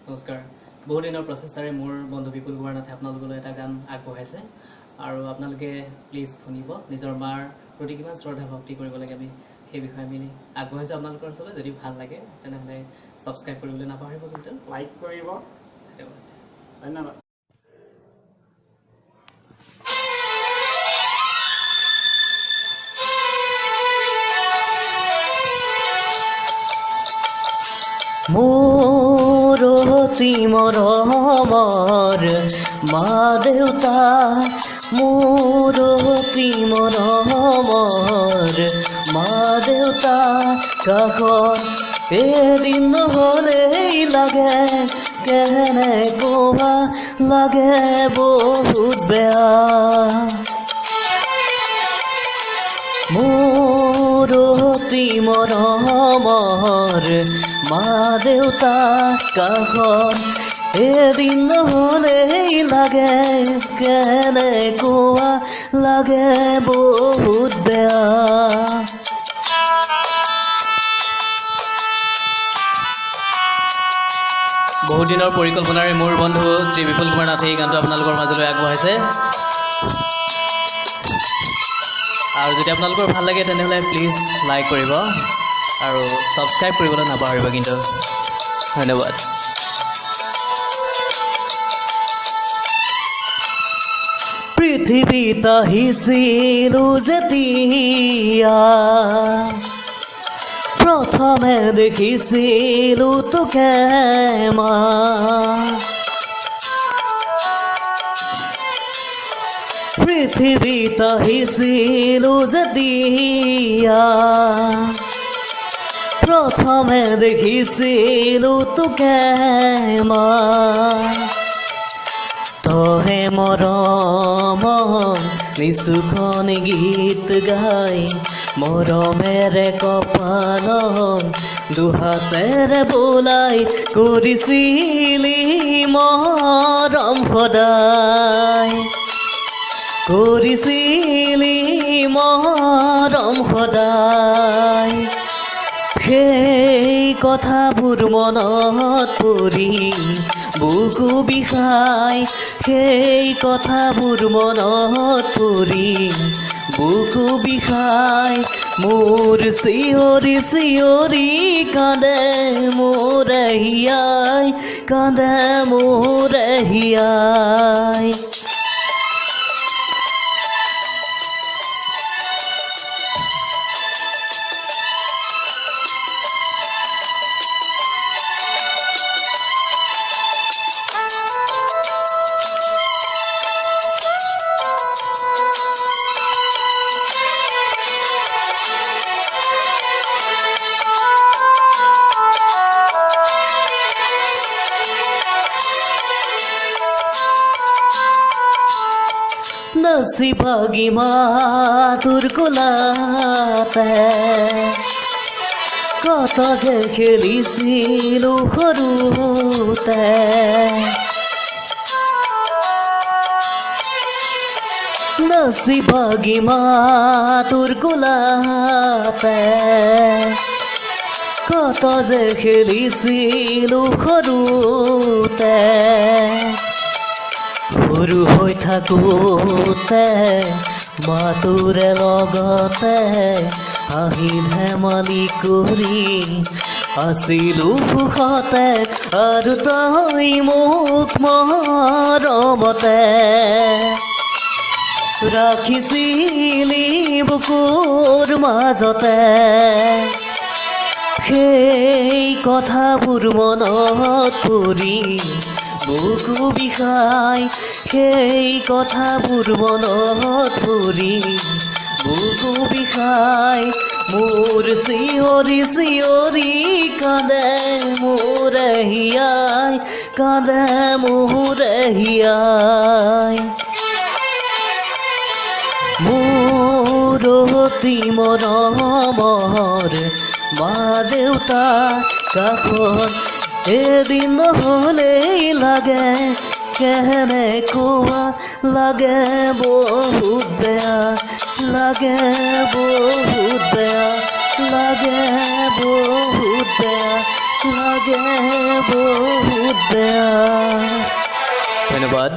নমস্কাৰ। বহু দিনৰ প্ৰচেষ্টাৰে মোৰ বন্ধু বিপুল কুমাৰ নাথে আপোনালোকলৈ এটা গান আগবঢ়াইছে আৰু আপোনালোকে প্লিজ শুনিব। নিজৰ মাৰ প্ৰতি কিমান শ্ৰদ্ধা ভক্তি কৰিব লাগে আমি সেই বিষয়ে আমি আগবঢ়াইছোঁ আপোনালোকৰ ওচৰলৈ। যদি ভাল লাগে তেনেহ'লে ছাবস্ক্ৰাইব কৰিবলৈ নাপাহৰিব, কিন্তু লাইক কৰিব। ধন্যবাদ। মোৰ অতি মৰমৰ মা দেউতা, মোৰ অতি মৰমৰ মা দেউতা, কাষত এদিন নহ'লেই লাগে কেনেকুৱা লাগে বহুত বেয়া। মোৰ অতি মৰমৰ মা দেউতা, কাষত এদিন নহ'লেই লাগে কেনেকুৱা লাগে বহুত বেয়া। বহুত দিনৰ পৰিকল্পনাৰে মোৰ বন্ধু শ্ৰী বিপুল কুমাৰ নাথে এই গানটো আপোনালোকৰ মাজলৈ আগবঢ়াইছে। আৰু যদি আপোনালোকৰ ভাল লাগে তেনেহ'লে প্লিজ লাইক কৰিব আৰু ছাবস্ক্ৰাইব কৰিবলৈ নাপাহৰিব, কিন্তু ধন্যবাদ। পৃথিৱীত আহিছিলোঁ যেতিয়া প্ৰথমে দেখিছিলোঁ তোকে মা, পৃথিৱীত আহিছিলোঁ যেতিয়া প্ৰথমে দেখিছিলোঁ তোকে মা, তহে মৰমত নিচুখন গীত গাই মৰমেৰে কপালত দুহাতেৰে বোলাই কৰিছিলি মৰম সদায়, কৰিছিলি মৰম সদায়। সেই কথাবোৰ মনত পৰি বুকু বিষাই, সেই কথাবোৰ মনত পৰি বুকু বিষাই, মোৰ চিঞৰি চিঞৰি কান্দে মোৰ হিয়াই, কান্দে মোৰ হিয়াই। নসিবাগি মা তোৰ কোলাতে কত যে খেলিছিলোঁ সৰুতে, নসিবাগি মা তোৰ কোলাতে কত যে খেলিছিলোঁ সৰুতে। সৰু হৈ থাকোঁতে মাতোৰে লগতে হাঁহি ধেমালি কৰি আছিলোঁ সুখতে, আৰু তই মোক মৰমতে ৰাখিছিলি বুকুৰ মাজতে। সেই কথাবোৰ মনত পৰি বুকু বিষাই, সেই কথাবোৰ মনত পৰি বুকু বিষাই, মোৰ চিঞৰি চিঞৰি কান্দে মোৰ হিয়াই, কান্দে মোৰ হিয়াই। মোৰ অতি মৰমৰ মা দেউতা, কাষত এদিন নহ'লেই লাগে কেনেকুৱা লাগে বহুত বেয়া, লাগে বহুত বেয়া, লাগে বহুত বেয়া, লাগে বহুত বেয়া। ধন্যবাদ।